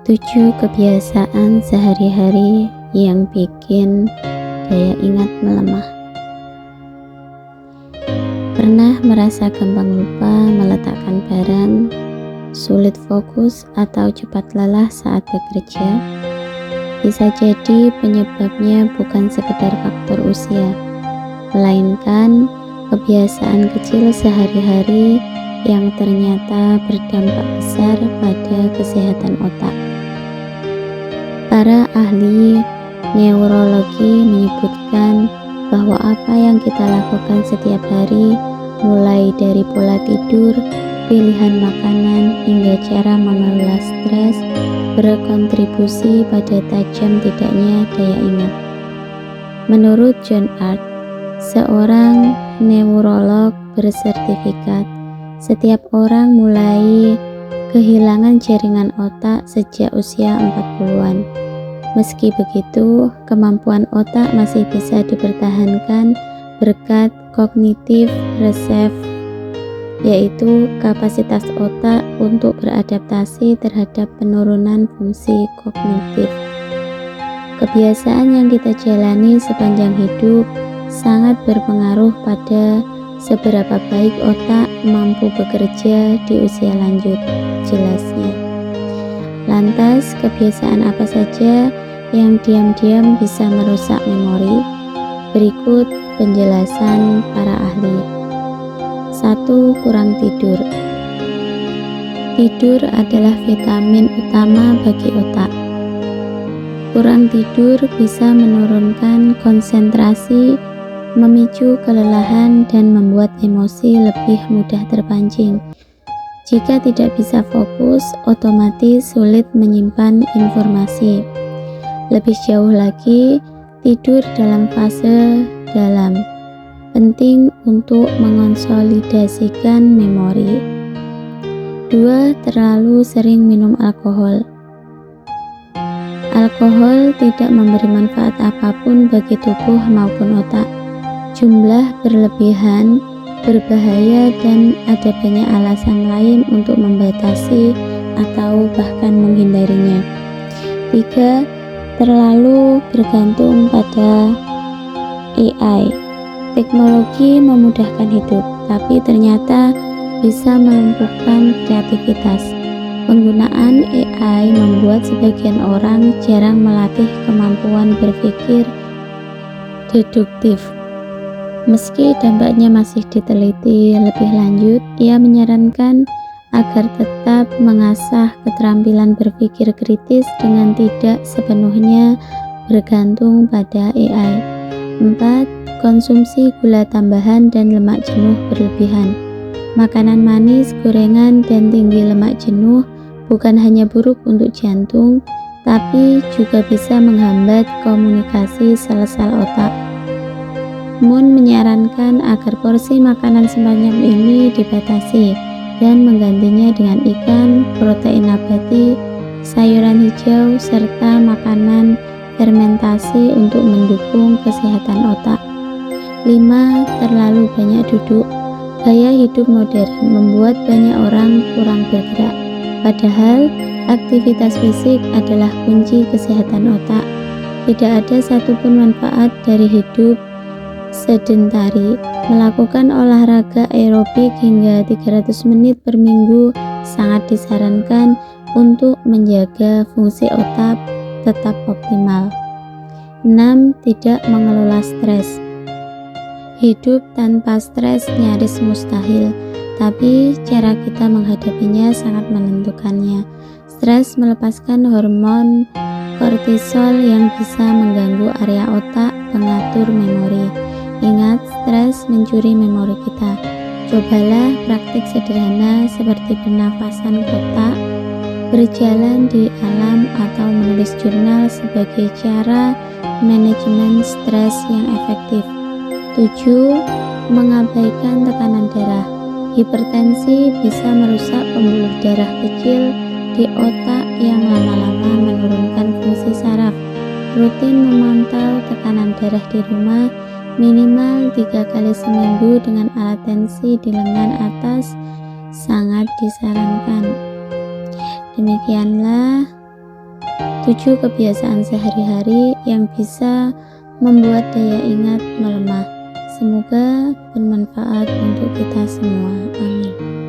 7 kebiasaan sehari-hari yang bikin daya ingat melemah. Pernah merasa gampang lupa meletakkan barang, sulit fokus atau cepat lelah saat bekerja? Bisa jadi penyebabnya bukan sekedar faktor usia, melainkan kebiasaan kecil sehari-hari yang ternyata berdampak besar pada kesehatan otak. Para ahli neurologi menyebutkan bahwa apa yang kita lakukan setiap hari, mulai dari pola tidur, pilihan makanan, hingga cara mengelola stres, berkontribusi pada tajam tidaknya daya ingat. Menurut John Art, seorang neurolog bersertifikat, setiap orang mulai kehilangan jaringan otak sejak usia 40-an. Meski begitu, kemampuan otak masih bisa dipertahankan berkat kognitif reserve, yaitu kapasitas otak untuk beradaptasi terhadap penurunan fungsi kognitif. Kebiasaan yang kita jalani sepanjang hidup sangat berpengaruh pada seberapa baik otak mampu bekerja di usia lanjut, jelasnya. Lantas, kebiasaan apa saja yang diam-diam bisa merusak memori? Berikut penjelasan para ahli. 1. Kurang tidur. Tidur adalah vitamin utama bagi otak. Kurang tidur bisa menurunkan konsentrasi, memicu kelelahan, dan membuat emosi lebih mudah terpancing. Jika tidak bisa fokus, otomatis sulit menyimpan informasi. Lebih jauh lagi, tidur dalam fase dalam penting untuk mengonsolidasikan memori. 2. Terlalu sering minum alkohol. Alkohol tidak memberi manfaat apapun bagi tubuh maupun otak. Jumlah berlebihan berbahaya dan ada banyak alasan lain untuk membatasi atau bahkan menghindarinya. 3. Terlalu bergantung pada AI. Teknologi memudahkan hidup, tapi ternyata bisa melumpuhkan kreativitas. Penggunaan AI membuat sebagian orang jarang melatih kemampuan berpikir deduktif. Meski dampaknya masih diteliti lebih lanjut, ia menyarankan agar tetap mengasah keterampilan berpikir kritis dengan tidak sepenuhnya bergantung pada AI. 4. Konsumsi gula tambahan dan lemak jenuh berlebihan. Makanan manis, gorengan, dan tinggi lemak jenuh bukan hanya buruk untuk jantung, tapi juga bisa menghambat komunikasi sel-sel otak. Moon menyarankan agar porsi makanan sebanyak ini dibatasi dan menggantinya dengan ikan, protein nabati, sayuran hijau, serta makanan fermentasi untuk mendukung kesehatan otak. 5. Terlalu banyak duduk. Gaya hidup modern membuat banyak orang kurang bergerak, padahal aktivitas fisik adalah kunci kesehatan otak. Tidak ada satupun manfaat dari hidup sedentari. Melakukan olahraga aerobik hingga 300 menit per minggu sangat disarankan untuk menjaga fungsi otak tetap optimal. 6. Tidak mengelola stres. Hidup tanpa stres nyaris mustahil, tapi cara kita menghadapinya sangat menentukannya. Stres melepaskan hormon kortisol yang bisa mengganggu area otak pengatur memori. Ingat, stres mencuri memori kita. Cobalah praktik sederhana seperti pernafasan kotak, berjalan di alam, atau menulis jurnal sebagai cara manajemen stres yang efektif. 7. Mengabaikan tekanan darah. Hipertensi bisa merusak pembuluh darah kecil di otak yang lama-lama menurunkan fungsi saraf. Rutin memantau tekanan darah di rumah minimal 3 kali seminggu dengan alat tensi di lengan atas sangat disarankan. Demikianlah 7 kebiasaan sehari-hari yang bisa membuat daya ingat melemah. Semoga bermanfaat untuk kita semua. Amin.